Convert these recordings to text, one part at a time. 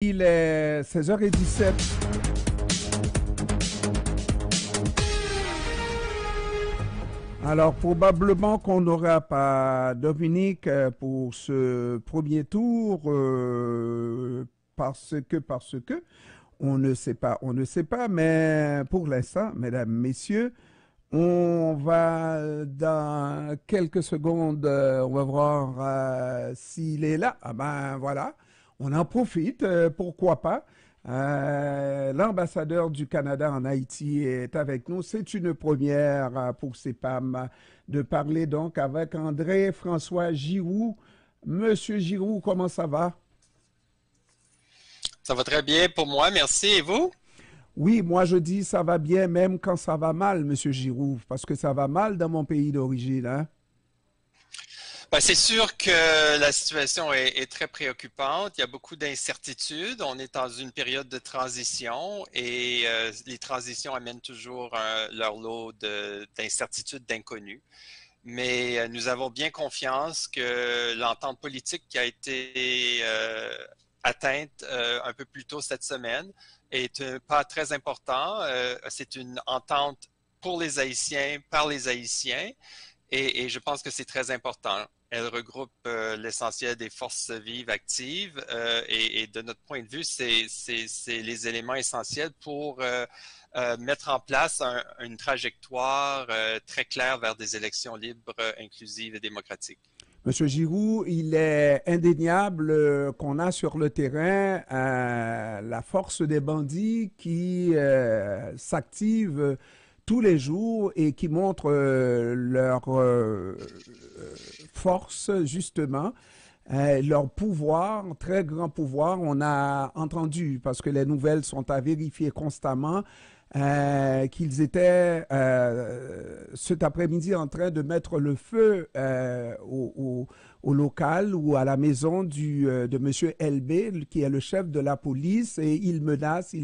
Il est 16h17. Alors, probablement qu'on n'aura pas Dominique pour ce premier tour parce que, on ne sait pas, mais pour l'instant, mesdames, messieurs, on va dans quelques secondes, on va voir s'il est là. Ah ben voilà, on en profite, pourquoi pas. L'ambassadeur du Canada en Haïti est avec nous. C'est une première pour CEPAM de parler donc avec André-François Giroux. Monsieur Giroux, comment ça va? Ça va très bien pour moi, merci. Et vous? Oui, moi je dis ça va bien même quand ça va mal, Monsieur Giroux, parce que ça va mal dans mon pays d'origine, hein? Ben, c'est sûr que la situation est très préoccupante. Il y a beaucoup d'incertitudes. On est dans une période de transition et les transitions amènent toujours leur lot d'incertitudes, d'inconnus. Mais nous avons bien confiance que l'entente politique qui a été atteinte un peu plus tôt cette semaine est un pas très important. C'est une entente pour les Haïtiens, par les Haïtiens, et je pense que c'est très important. Elle regroupe l'essentiel des forces vives actives et de notre point de vue, c'est les éléments essentiels pour mettre en place une trajectoire très claire vers des élections libres, inclusives et démocratiques. Monsieur Giroux, il est indéniable qu'on a sur le terrain la force des bandits qui s'active tous les jours et qui montrent leur force, justement, leur pouvoir, très grand pouvoir. On a entendu, parce que les nouvelles sont à vérifier constamment, qu'ils étaient cet après-midi en train de mettre le feu au local ou à la maison de M. LB, qui est le chef de la police, et il menace.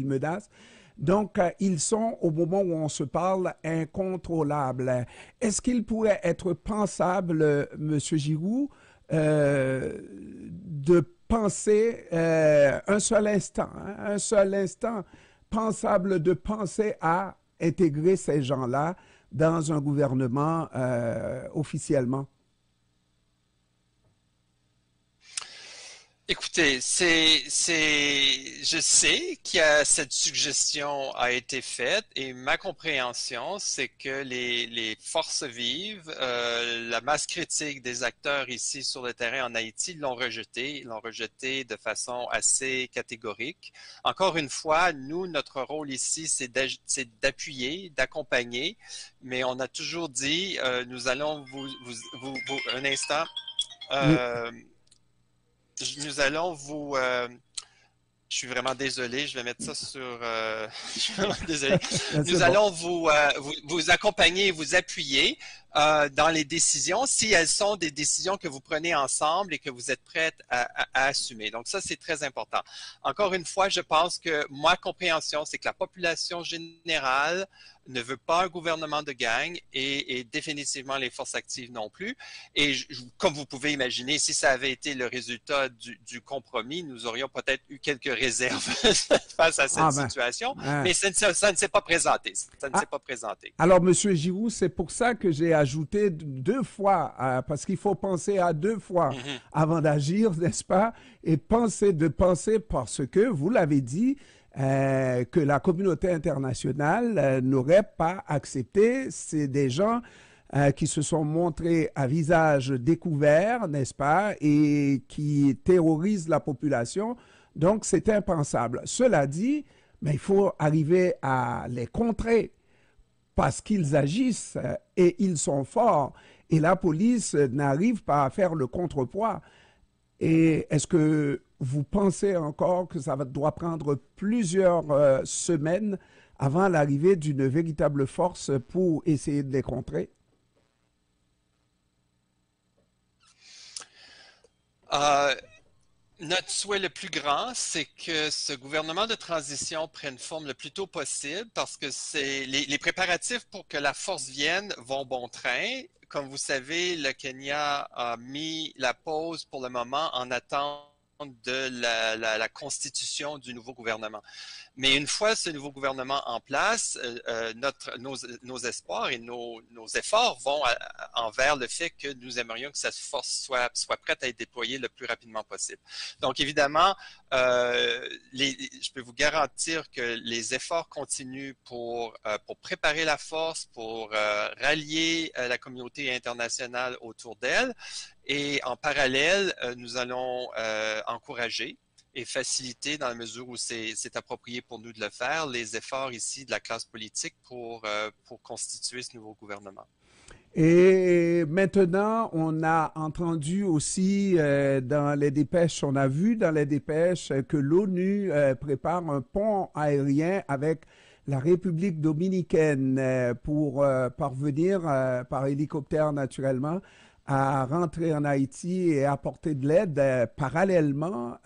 Donc, ils sont, au moment où on se parle, incontrôlables. Est-ce qu'il pourrait être pensable, M. Giroux, de penser un seul instant, pensable de penser à intégrer ces gens-là dans un gouvernement officiellement? Écoutez, je sais qu'il y a cette suggestion a été faite et ma compréhension, c'est que les forces vives, la masse critique des acteurs ici sur le terrain en Haïti ils l'ont rejeté de façon assez catégorique. Encore une fois, nous, notre rôle ici, c'est d'appuyer, d'accompagner, mais on a toujours dit, nous allons un instant. Oui, Euh, Nous allons je suis vraiment désolé, je vais mettre ça sur. Je suis vraiment désolé. c'est Nous bon. allons vous accompagner et vous appuyer dans les décisions si elles sont des décisions que vous prenez ensemble et que vous êtes prête à assumer. Donc ça, c'est très important. Encore une fois, je pense que ma compréhension, c'est que la population générale ne veut pas un gouvernement de gang et définitivement les forces actives non plus. Et comme vous pouvez imaginer, si ça avait été le résultat du compromis, nous aurions peut-être eu quelques réserves face à Ah cette ben, situation, hein. mais ça ne s'est pas présenté. Ça ne s'est Ah, pas présenté. alors, Monsieur Giroux, c'est pour ça que j'ai ajouté deux fois, parce qu'il faut penser à deux fois Mhm. avant d'agir, n'est-ce pas? Et penser parce que, vous l'avez dit, que la communauté internationale n'aurait pas accepté. C'est des gens qui se sont montrés à visage découvert, n'est-ce pas, et qui terrorisent la population. Donc, c'est impensable. Cela dit, mais il faut arriver à les contrer parce qu'ils agissent et ils sont forts et la police n'arrive pas à faire le contrepoids. Et est-ce que vous pensez encore que ça doit prendre plusieurs semaines avant l'arrivée d'une véritable force pour essayer de les contrer? Euh, Notre souhait le plus grand, c'est que ce gouvernement de transition prenne forme le plus tôt possible parce que les préparatifs pour que la force vienne vont bon train. Comme vous savez, le Kenya a mis la pause pour le moment en attente de la constitution du nouveau gouvernement. Mais une fois ce nouveau gouvernement en place, nos espoirs et nos efforts vont envers le fait que nous aimerions que cette force soit prête à être déployée le plus rapidement possible. Donc évidemment, je peux vous garantir que les efforts continuent pour préparer la force, pour rallier la communauté internationale autour d'elle. Et en parallèle, nous allons encourager et faciliter, dans la mesure où c'est approprié pour nous de le faire, les efforts ici de la classe politique pour constituer ce nouveau gouvernement. Et maintenant, on a entendu aussi dans les dépêches, on a vu dans les dépêches que l'ONU prépare un pont aérien avec la République dominicaine pour parvenir par hélicoptère naturellement à rentrer en Haïti et apporter de l'aide. Parallèlement,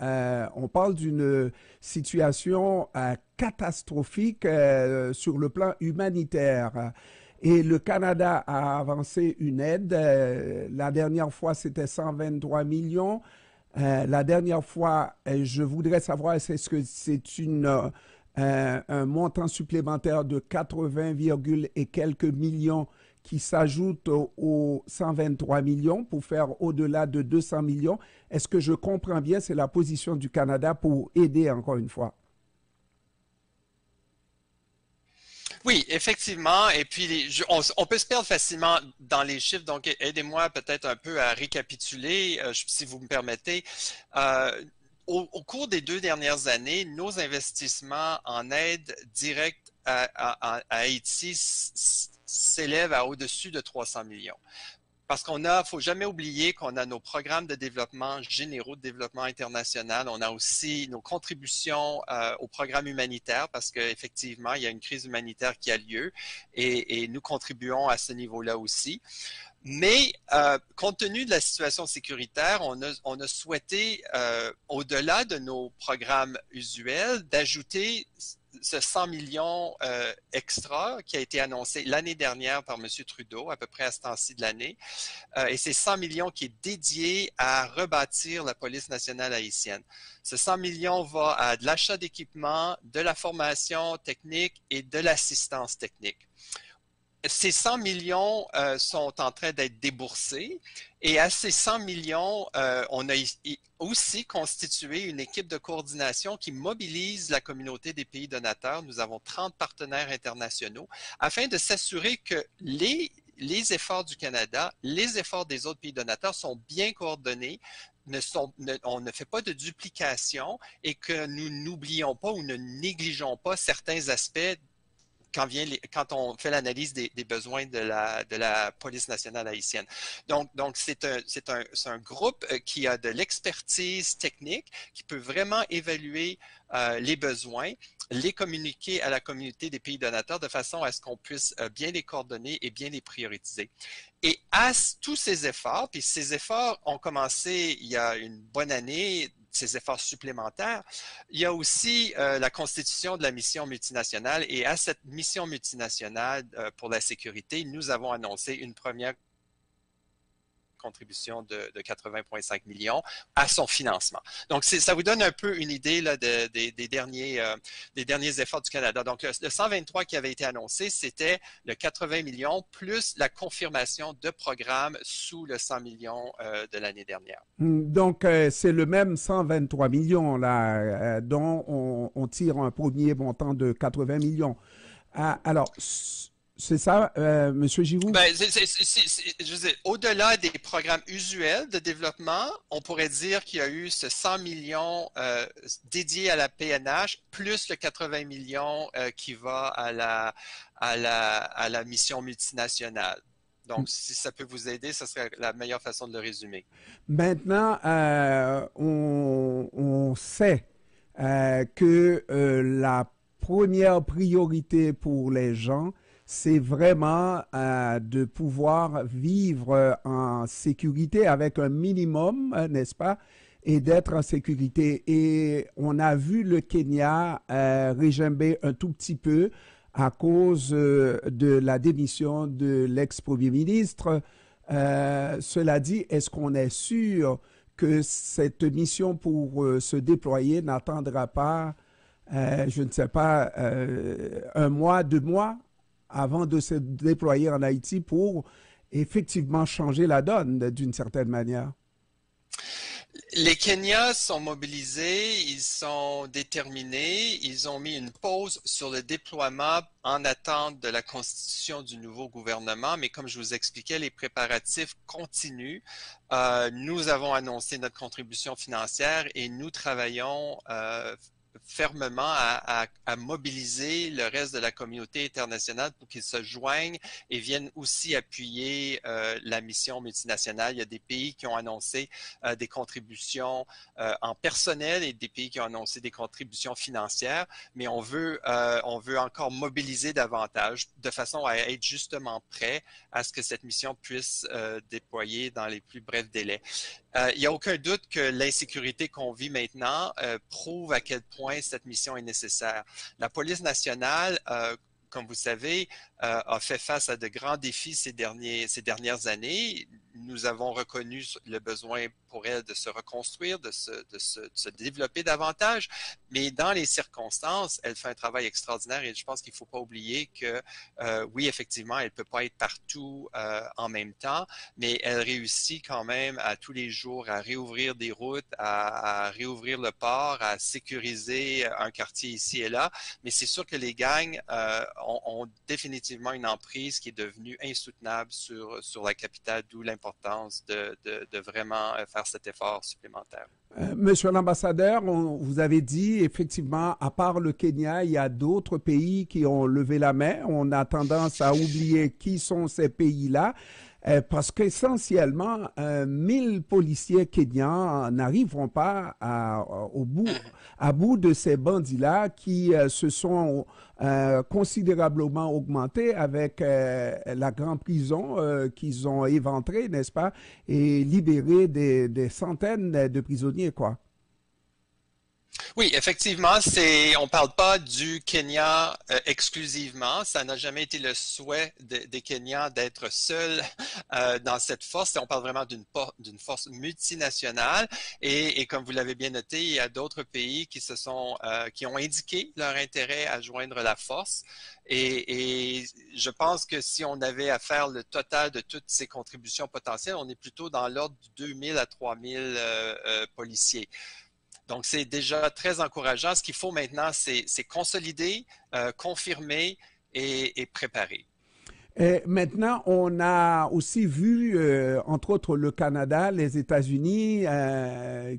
on parle d'une situation catastrophique sur le plan humanitaire. Et le Canada a avancé une aide. La dernière fois, c'était 123 millions. La dernière fois, je voudrais savoir, est-ce que c'est un montant supplémentaire de 80, et quelques millions qui s'ajoute aux 123 millions pour faire au-delà de 200 millions. Est-ce que je comprends bien, c'est la position du Canada pour aider encore une fois? Oui, effectivement. Et puis, on peut se perdre facilement dans les chiffres. Donc, aidez-moi peut-être un peu à récapituler, si vous me permettez. Au cours des 2 dernières années, nos investissements en aide directe à Haïti s'élèvent à au-dessus de 300 millions. Parce faut jamais oublier qu'on a nos programmes de développement généraux de développement international. On a aussi nos contributions aux programmes humanitaires parce qu'effectivement, il y a une crise humanitaire qui a lieu et nous contribuons à ce niveau-là aussi. Mais compte tenu de la situation sécuritaire, on a souhaité, au-delà de nos programmes usuels, d'ajouter ce 100 millions extra qui a été annoncé l'année dernière par M. Trudeau, à peu près à ce temps-ci de l'année. Et c'est 100 millions qui est dédié à rebâtir la police nationale haïtienne. Ce 100 millions va à de l'achat d'équipements, de la formation technique et de l'assistance technique. Ces 100 millions sont en train d'être déboursés et à ces 100 millions, on a aussi constitué une équipe de coordination qui mobilise la communauté des pays donateurs. Nous avons 30 partenaires internationaux afin de s'assurer que les efforts du Canada, les efforts des autres pays donateurs sont bien coordonnés, on ne fait pas de duplication et que nous n'oublions pas ou ne négligeons pas certains aspects quand on fait l'analyse des besoins de la police nationale haïtienne. Donc c'est un groupe qui a de l'expertise technique, qui peut vraiment évaluer les besoins, les communiquer à la communauté des pays donateurs de façon à ce qu'on puisse bien les coordonner et bien les prioriser. Et à tous ces efforts, puis ces efforts ont commencé il y a une bonne année, ces efforts supplémentaires, il y a aussi la constitution de la mission multinationale et à cette mission multinationale pour la sécurité, nous avons annoncé une première contribution de 80,5 millions à son financement. Donc, ça vous donne un peu une idée là, des derniers efforts du Canada. Donc, le 123 qui avait été annoncé, c'était le 80 millions plus la confirmation de programmes sous le 100 millions de l'année dernière. Donc, c'est le même 123 millions là, dont on tire un premier montant de 80 millions. Alors, c'est ça, M. Giroux? Ben, je veux dire, au-delà des programmes usuels de développement, on pourrait dire qu'il y a eu ce 100 millions dédiés à la PNH, plus le 80 millions qui va à la mission multinationale. Donc, si ça peut vous aider, ce serait la meilleure façon de le résumer. Maintenant, on sait que la première priorité pour les gens, c'est vraiment de pouvoir vivre en sécurité avec un minimum, n'est-ce pas, et d'être en sécurité. Et on a vu le Kenya régember un tout petit peu à cause de la démission de l'ex-premier ministre. Cela dit, est-ce qu'on est sûr que cette mission pour se déployer n'attendra pas, je ne sais pas, un mois, 2 mois avant de se déployer en Haïti pour effectivement changer la donne d'une certaine manière? Les Kenyans sont mobilisés, ils sont déterminés, ils ont mis une pause sur le déploiement en attente de la constitution du nouveau gouvernement, mais comme je vous expliquais, les préparatifs continuent. Nous avons annoncé notre contribution financière et nous travaillons fermement à mobiliser le reste de la communauté internationale pour qu'ils se joignent et viennent aussi appuyer la mission multinationale. Il y a des pays qui ont annoncé des contributions en personnel et des pays qui ont annoncé des contributions financières, mais on veut encore mobiliser davantage de façon à être justement prêt à ce que cette mission puisse déployer dans les plus brefs délais. Il n'y a aucun doute que l'insécurité qu'on vit maintenant prouve à quel point cette mission est nécessaire. La police nationale, comme vous savez, a fait face à de grands défis ces dernières années. Nous avons reconnu le besoin pour elle de se reconstruire, de se développer davantage, mais dans les circonstances, elle fait un travail extraordinaire et je pense qu'il ne faut pas oublier que oui, effectivement, elle ne peut pas être partout en même temps, mais elle réussit quand même à tous les jours à réouvrir des routes, à réouvrir le port, à sécuriser un quartier ici et là, mais c'est sûr que les gangs ont définitivement une emprise qui est devenue insoutenable sur la capitale, d'où l'importance de vraiment faire cet effort supplémentaire. Monsieur l'ambassadeur, vous avez dit effectivement, à part le Kenya, il y a d'autres pays qui ont levé la main. On a tendance à oublier qui sont ces pays-là. Parce qu'essentiellement, 1000 policiers kenyans n'arriveront pas à bout de ces bandits-là qui se sont considérablement augmentés avec la grande prison qu'ils ont éventrée, n'est-ce pas, et libéré des centaines de prisonniers, quoi. Oui, effectivement, on parle pas du Kenya exclusivement. Ça n'a jamais été le souhait des Kenyans d'être seuls dans cette force. On parle vraiment d'une force multinationale. Et comme vous l'avez bien noté, il y a d'autres pays qui ont indiqué leur intérêt à joindre la force. Et je pense que si on avait à faire le total de toutes ces contributions potentielles, on est plutôt dans l'ordre de 2000 à 3000 policiers. Donc, c'est déjà très encourageant. Ce qu'il faut maintenant, c'est consolider, confirmer et préparer. Et maintenant, on a aussi vu, entre autres, le Canada, les États-Unis,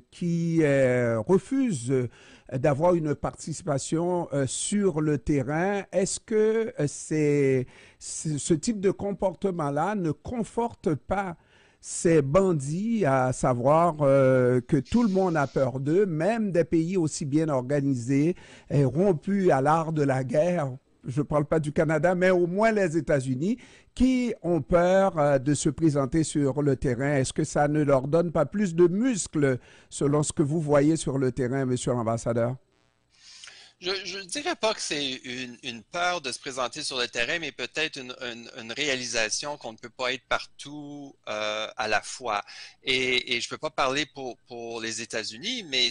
qui refusent d'avoir une participation sur le terrain. Est-ce que ce type de comportement-là ne conforte pas ces bandits, à savoir que tout le monde a peur d'eux, même des pays aussi bien organisés, rompus à l'art de la guerre? Je ne parle pas du Canada, mais au moins les États-Unis, qui ont peur de se présenter sur le terrain. Est-ce que ça ne leur donne pas plus de muscles selon ce que vous voyez sur le terrain, monsieur l'ambassadeur? Je ne dirais pas que c'est une peur de se présenter sur le terrain, mais peut-être une réalisation qu'on ne peut pas être partout à la fois. Et je ne peux pas parler pour les États-Unis, mais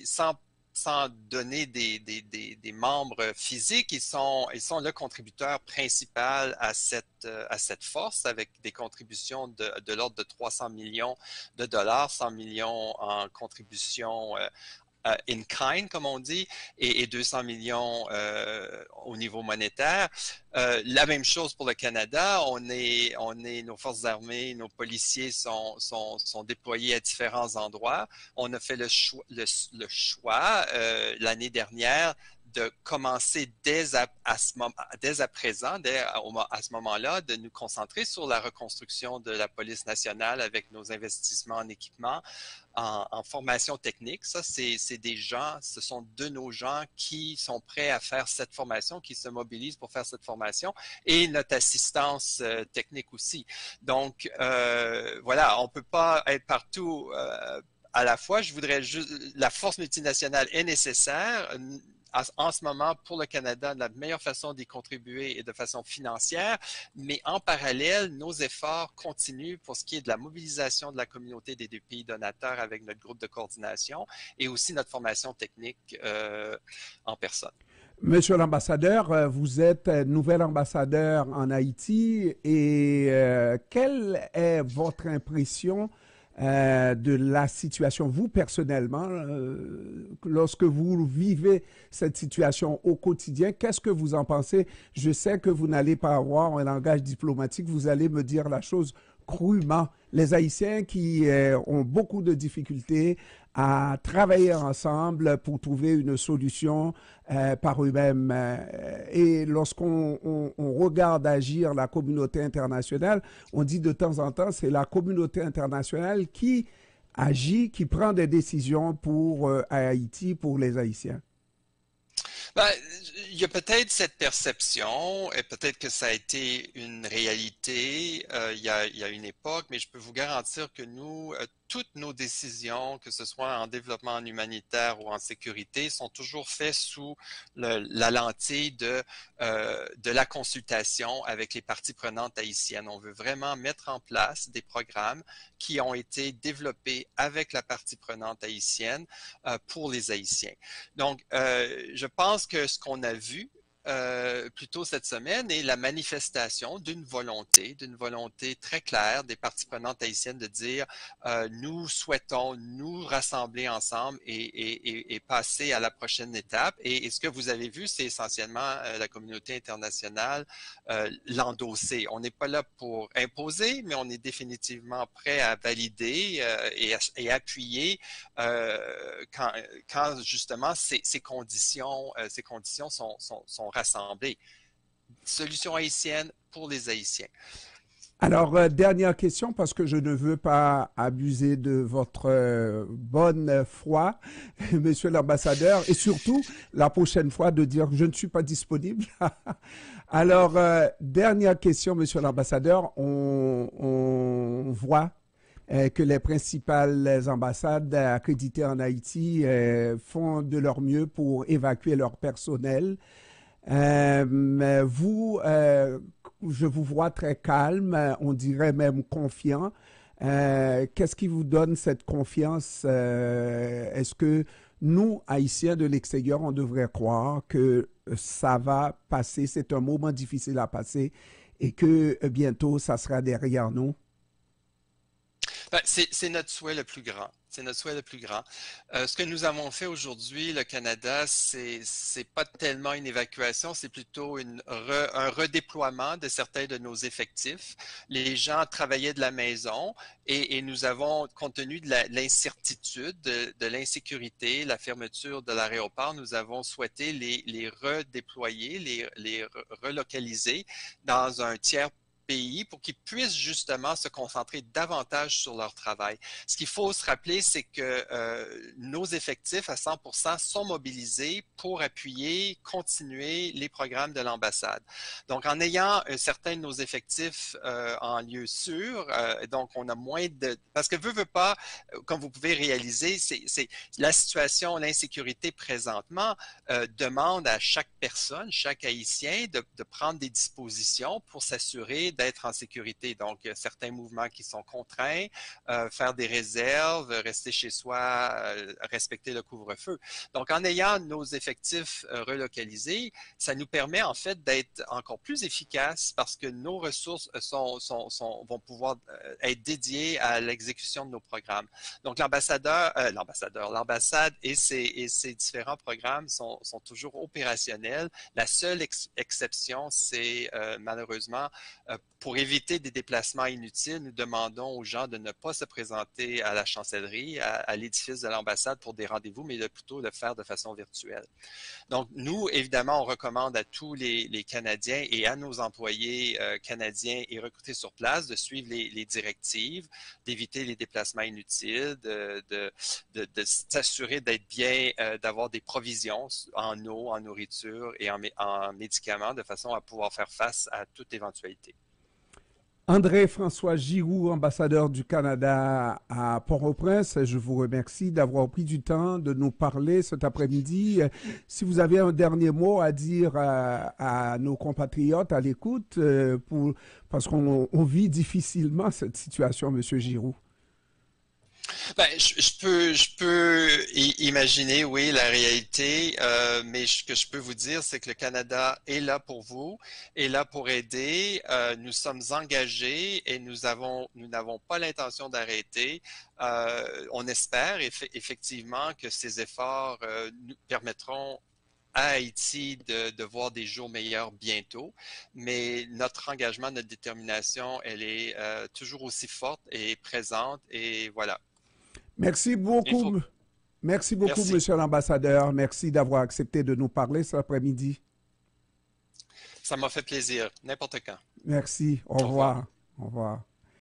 sans donner des membres physiques, ils sont le contributeur principal à cette force avec des contributions de l'ordre de 300 millions de dollars, 100 millions en contributions in kind, comme on dit, et 200 millions au niveau monétaire. La même chose pour le Canada. Nos forces armées, nos policiers sont déployés à différents endroits. On a fait le choix l'année dernière de commencer dès à ce moment-là, de nous concentrer sur la reconstruction de la police nationale avec nos investissements en équipement, en formation technique. Ça, c'est des gens, ce sont de nos gens qui sont prêts à faire cette formation, qui se mobilisent pour faire cette formation, et notre assistance technique aussi. Donc, voilà, on peut pas être partout à la fois. La force multinationale est nécessaire. en ce moment, pour le Canada, la meilleure façon d'y contribuer est de façon financière, mais en parallèle, nos efforts continuent pour ce qui est de la mobilisation de la communauté des deux pays donateurs avec notre groupe de coordination et aussi notre formation technique en personne. Monsieur l'ambassadeur, vous êtes nouvel ambassadeur en Haïti et quelle est votre impression de la situation, vous personnellement, lorsque vous vivez cette situation au quotidien, qu'est-ce que vous en pensez? Je sais que vous n'allez pas avoir un langage diplomatique, vous allez me dire la chose crûment. Les Haïtiens qui ont beaucoup de difficultés à travailler ensemble pour trouver une solution par eux-mêmes. Et lorsqu'on regarde agir la communauté internationale, on dit de temps en temps, c'est la communauté internationale qui agit, qui prend des décisions pour Haïti, pour les Haïtiens. Ben, il y a peut-être cette perception, et peut-être que ça a été une réalité il y a une époque, mais je peux vous garantir que nous, toutes nos décisions, que ce soit en développement humanitaire ou en sécurité, sont toujours faites sous la lentille de la consultation avec les parties prenantes haïtiennes. On veut vraiment mettre en place des programmes qui ont été développés avec la partie prenante haïtienne pour les Haïtiens. Donc, je pense que ce qu'on a vu plus tôt cette semaine est la manifestation d'une volonté très claire des parties prenantes haïtiennes de dire nous souhaitons nous rassembler ensemble et passer à la prochaine étape. Et ce que vous avez vu, c'est essentiellement la communauté internationale l'endosser. On n'est pas là pour imposer, mais on est définitivement prêt à valider et appuyer quand justement ces conditions sont rassemblées. Solution haïtienne pour les Haïtiens. Alors, dernière question, parce que je ne veux pas abuser de votre bonne foi, monsieur l'ambassadeur, et surtout, la prochaine fois, de dire que je ne suis pas disponible. Alors, dernière question, monsieur l'ambassadeur, on voit que les principales ambassades accréditées en Haïti font de leur mieux pour évacuer leur personnel. Vous, je vous vois très calme, on dirait même confiant. Qu'est-ce qui vous donne cette confiance? Est-ce que nous, Haïtiens de l'extérieur, on devrait croire que ça va passer, c'est un moment difficile à passer et que bientôt, ça sera derrière nous? Ben, c'est notre souhait le plus grand. C'est notre souhait le plus grand. Ce que nous avons fait aujourd'hui, le Canada, c'est pas tellement une évacuation, c'est plutôt un redéploiement de certains de nos effectifs. Les gens travaillaient de la maison et nous avons, compte tenu de l'incertitude, de l'insécurité, la fermeture de l'aéroport, nous avons souhaité les redéployer, les relocaliser dans un tiers pays pour qu'ils puissent justement se concentrer davantage sur leur travail. Ce qu'il faut se rappeler, c'est que nos effectifs à 100% sont mobilisés pour appuyer, continuer les programmes de l'ambassade. Donc, en ayant un certain de nos effectifs en lieu sûr, donc on a moins de... Parce que veut pas, comme vous pouvez réaliser, c'est la situation, l'insécurité présentement demande à chaque personne, chaque Haïtien de prendre des dispositions pour s'assurer d'être en sécurité. Donc, certains mouvements qui sont contraints, faire des réserves, rester chez soi, respecter le couvre-feu. Donc, en ayant nos effectifs relocalisés, ça nous permet en fait d'être encore plus efficaces parce que nos ressources vont pouvoir être dédiées à l'exécution de nos programmes. Donc, l'ambassade et ses différents programmes sont toujours opérationnels. La seule exception, c'est malheureusement pour éviter des déplacements inutiles, nous demandons aux gens de ne pas se présenter à la chancellerie, à l'édifice de l'ambassade pour des rendez-vous, mais de plutôt le faire de façon virtuelle. Donc, nous, évidemment, on recommande à tous les Canadiens et à nos employés canadiens et recrutés sur place de suivre les directives, d'éviter les déplacements inutiles, de s'assurer d'être bien, d'avoir des provisions en eau, en nourriture et en médicaments de façon à pouvoir faire face à toute éventualité. André-François Giroux, ambassadeur du Canada à Port-au-Prince, je vous remercie d'avoir pris du temps de nous parler cet après-midi. Si vous avez un dernier mot à dire à nos compatriotes à l'écoute, parce qu'on vit difficilement cette situation, Monsieur Giroux. Ben, je peux imaginer, oui, la réalité, mais ce que je peux vous dire, c'est que le Canada est là pour vous, est là pour aider. Nous sommes engagés et nous n'avons pas l'intention d'arrêter. On espère effectivement que ces efforts nous permettront à Haïti de voir des jours meilleurs bientôt, mais notre engagement, notre détermination, elle est toujours aussi forte et présente et voilà. Merci Il faut. beaucoup. Merci beaucoup, Merci. Monsieur l'ambassadeur. Merci d'avoir accepté de nous parler cet après-midi. Ça m'a fait plaisir. N'importe quand. Merci. Au Au revoir. revoir. Au revoir.